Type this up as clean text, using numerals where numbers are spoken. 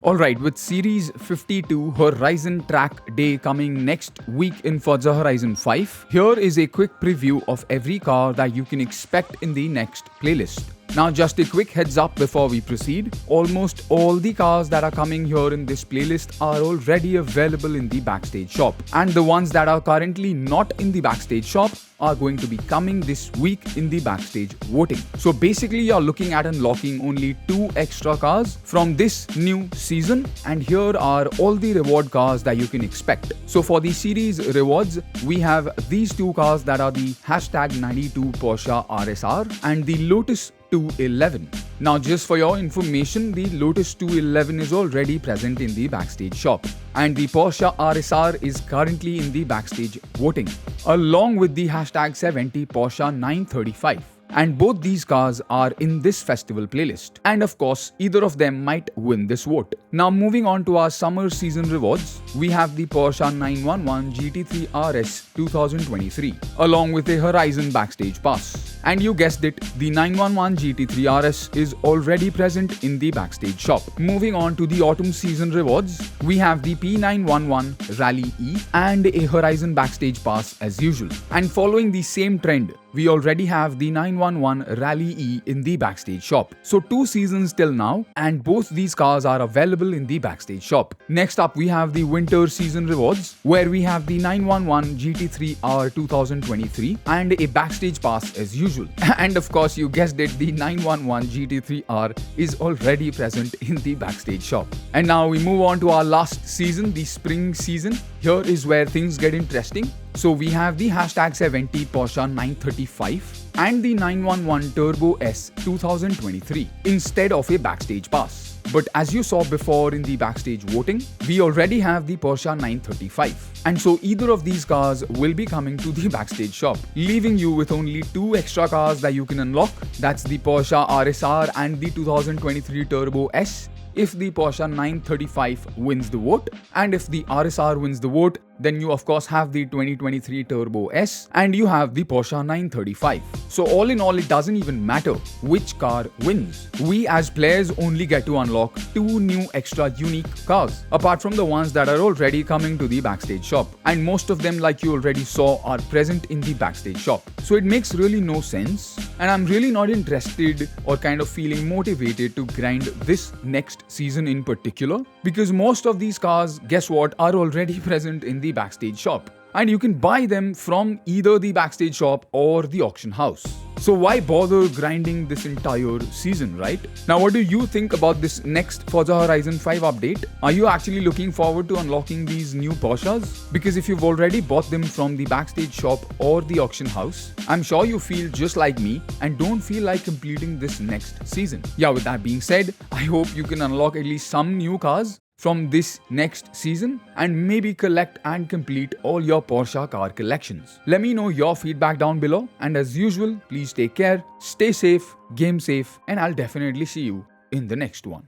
Alright, with Series 52 Horizon Track Day coming next week in Forza Horizon 5, here is a quick preview of every car that you can expect in the next playlist. Now just a quick heads up before we proceed, almost all the cars that are coming here in this playlist are already available in the Backstage shop, and the ones that are currently not in the Backstage shop are going to be coming this week in the Backstage voting. So basically you're looking at unlocking only 2 extra cars from this new season, and here are all the reward cars that you can expect. So for the series rewards, we have these 2 cars that are the #92 Porsche RSR and the Lotus 211. Now just for your information, the Lotus 211 is already present in the Backstage shop, and the Porsche RSR is currently in the Backstage voting, along with the #70 Porsche 935. And both these cars are in this festival playlist. And of course, either of them might win this vote. Now moving on to our summer season rewards, we have the Porsche 911 GT3 RS 2023, along with a Horizon Backstage Pass. And you guessed it, the 911 GT3 RS is already present in the Backstage shop. Moving on to the autumn season rewards, we have the P911 Rally E and a Horizon Backstage Pass as usual. And following the same trend, we already have the 911 Rally E in the Backstage shop. So 2 seasons till now, and both these cars are available in the Backstage shop. Next up, we have the winter season rewards, where we have the 911 GT3 R 2023 and a Backstage Pass as usual. And of course, you guessed it, the 911 GT3 R is already present in the Backstage shop. And now we move on to our last season, the spring season. Here is where things get interesting. So we have the #70 Porsche 935 and the 911 Turbo S 2023 instead of a Backstage Pass. But as you saw before in the Backstage voting, we already have the Porsche 935. And so either of these cars will be coming to the Backstage shop, leaving you with only 2 extra cars that you can unlock. That's the Porsche RSR and the 2023 Turbo S. If the Porsche 935 wins the vote, and if the RSR wins the vote, then you of course have the 2023 Turbo S and you have the Porsche 935. So all in all, it doesn't even matter which car wins. We as players only get to unlock 2 new extra unique cars, apart from the ones that are already coming to the Backstage shop. And most of them, like you already saw, are present in the Backstage shop. So it makes really no sense, and I'm really not interested or kind of feeling motivated to grind this next season in particular, because most of these cars, guess what, are already present in the Backstage shop, and you can buy them from either the Backstage shop or the auction house. So why bother grinding this entire season, right? Now what do you think about this next Forza Horizon 5 update? Are you actually looking forward to unlocking these new Porsches? Because if you've already bought them from the Backstage shop or the auction house, I'm sure you feel just like me and don't feel like completing this next season. Yeah, with that being said, I hope you can unlock at least some new cars from this next season and maybe collect and complete all your Porsche car collections. Let me know your feedback down below, and as usual, please take care, stay safe, game safe, and I'll definitely see you in the next one.